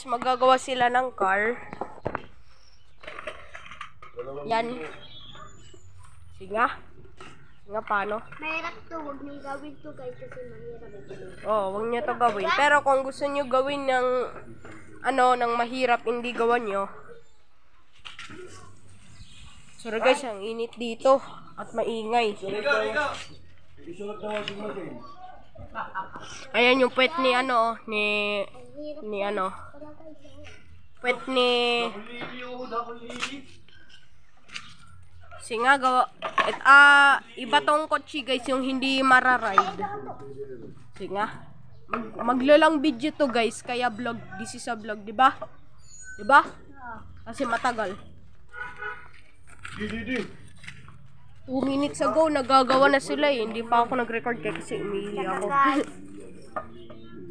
guys, magagawa sila ng car. Yan. Sige nga, paano? Mahirap to, huwag niyo gawin to guys kasi mahirap ito. Oh, huwag niyo to gawin. Pero kung gusto niyo gawin ng ng mahirap, hindi gawan niyo. Sorry guys, ang init dito at maingay. Ayan yung pet ni pet ni Singa gawa. Iba tong kotse guys, yung hindi mararide. Singa. Maglalang video to guys, kaya vlog. This is a vlog, di ba? Di ba? Kasi matagal. 2 minutes ago, nagagawa na sila eh. Hindi pa ako nag-record kasi umihi ako.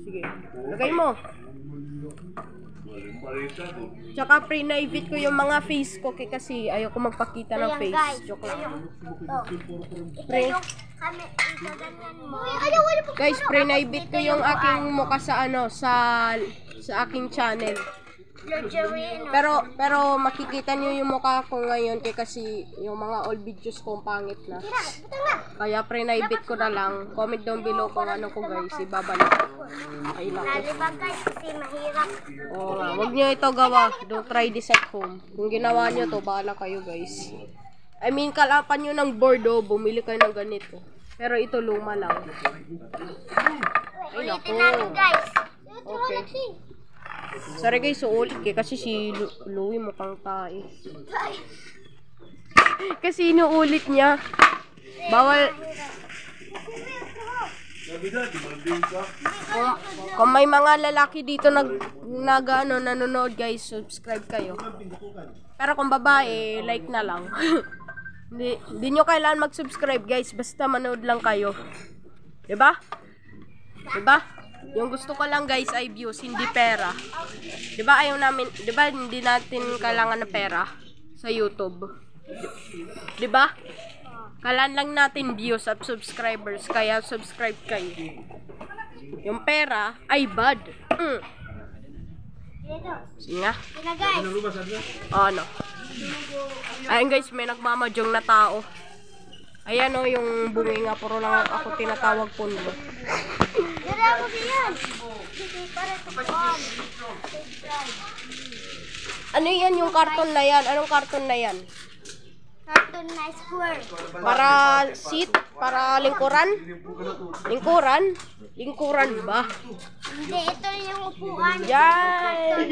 Sige, lagay mo. Tsaka pre-private ko yung mga face ko kasi ayoko magpakita ng face. Joke lang. Guys, pre-private ko yung aking mukha sa sa aking channel. Pero makikita niyo yung mukha ko ngayon kasi yung mga old videos ko pangit na. Kaya pre-private ko na lang. Comment down below kung ano ko guys, ibabalik. Ay lang. Guys kasi mahirap. Oo nga, wag niyo ito gawa. Don't try this at home. Kung ginawa niyo to, bahala kayo guys. I mean, kalapan niyo ng board bumili kayo ng ganito. Pero ito luma lang. Ay naku. Okay. Sorry guys, uulit kasi si Louie mukhang tae. Kasi inuulit niya. Bawal. Kung may mga lalaki dito nanonood guys, subscribe kayo. Pero kung babae, like na lang. Hindi nyo kailangan mag-subscribe guys, basta manood lang kayo. Diba? Diba? Yung gusto ko lang guys ay views, hindi pera. 'Di ba hindi natin kailangan ng pera sa YouTube. 'Di ba? Kailangan lang natin views at subscribers, kaya subscribe kayo. Yung pera ay bad. Sige nga. Ano? Ayun guys, may nagmamadyong na tao. Ayan yung bungi nga, puro lang ako tinatawag pundo. Ano yan yung karton na yan? Anong karton na yan? Karton na square. Para seat? Para lingkuran? Lingkuran? Lingkuran ba? Hindi, ito yung upuan. Yan!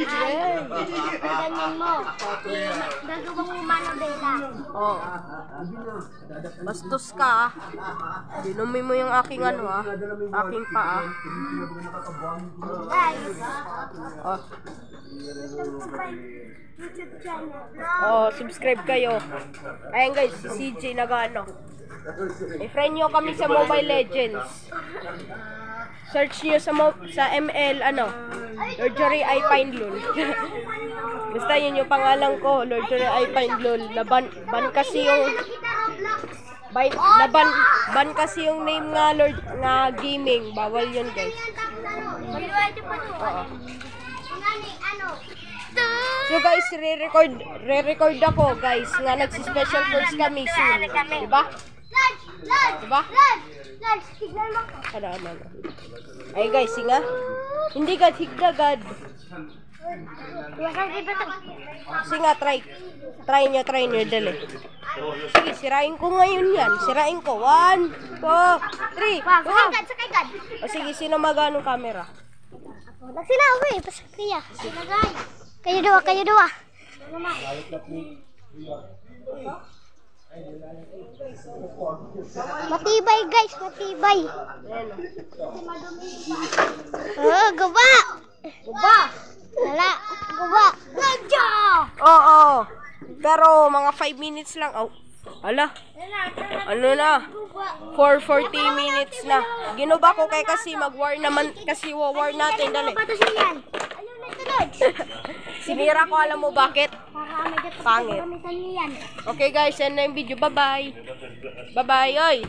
Ganyan mo. Gagawang mo manobela. Oh. Bastos ka Dinumi mo yung aking aking paa. Guys. Oh. YouTube channel. Oh, subscribe kayo. Ayan guys, si CJ nagano. I-friend nyo kami sa Mobile Legends. Search nyo sa ML Lord Jory I Find Lul. Basta yun yung pangalan ko, Lord Jory I Find Lul. Ban kasi yung ban kasi yung name nga Lord nga gaming. Bawal yun guys. Oo. So guys, re-record ako guys nga nagsi-special course kami soon. Diba? Diba? Ano. Ay guys, singa. Hindi gad, higdagad. Singa, try nyo, dali. Sige, sirain ko ngayon yan. Sirain ko. 1, 2, 3. Sakay gad. O sige, sino maganong camera? Nagsinawa eh, pasakaya. Sinagay. Kayo dua. Matibay guys, matibay. Oh, guba. Wala, guba. Radyo! Oo. Pero mga 5 minutes lang. Oh. Ala. Ano na? 4:40 minutes na. Ginuba ko kasi mag-war naman kasi war natin dali. Sinira ko, alam mo bakit? Pangit. Okay guys, yan na yung video. Bye-bye. Bye-bye, oy.